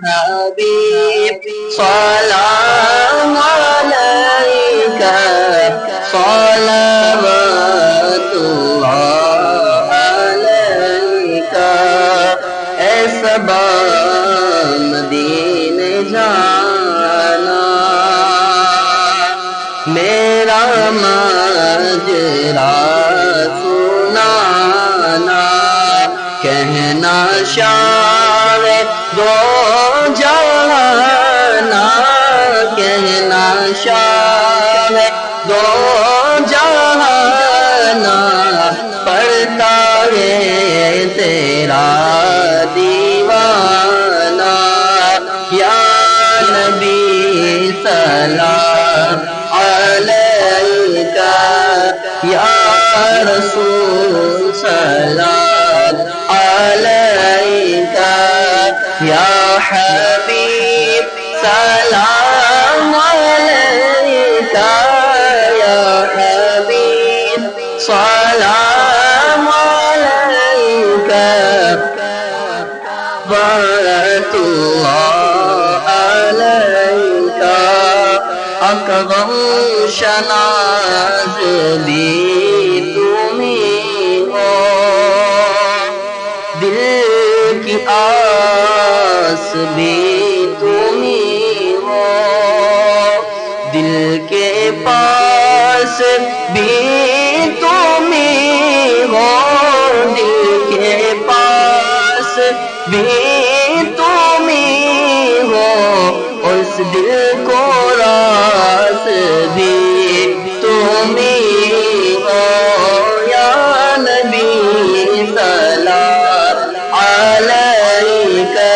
حبيب سلام عليك صلوات الله عليك اے صبا مدینے جانا میرا ماجرا سنانا کہنا شاہ دو جہانا کہنا شاہ دو جہانا پڑھتا ہے تیرا دیوانہ یا نبی سلام علیکہ یا رسول سلام علیکہ یا حبیب سلام علیکہ یا حبیب سلام علیکہ ورحمۃ اللہ علیکہ اکرم شناز بھی تمہیں ہو دل کی آس بھی تمہیں ہو دل کے پاس بھی تمہیں ہو دل کے پاس بھی تمہیں ہو اس دل کو راس بھی تمہیں ہو یا نبی سلام علیکہ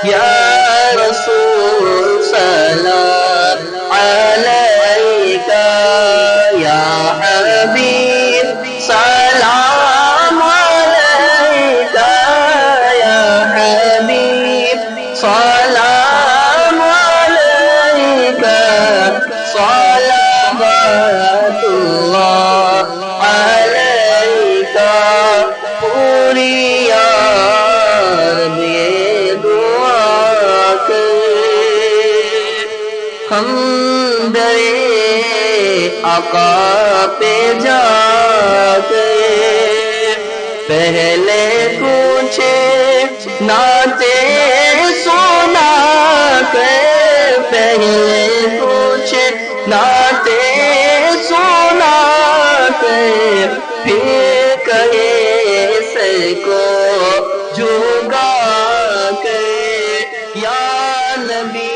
یا رسول سلام علیکہ یا حبیب سلام علیکہ یا حبیب سلام علیکہ صلوات اللہ علیکہ پوری یار یہ دعا کرے ہم درے آقا پہ جا کے پہلے کچھ نعتیں سنا کے پہلے کچھ نعتیں سنا کے پھر کہے سے کو جھکا کے یا نبی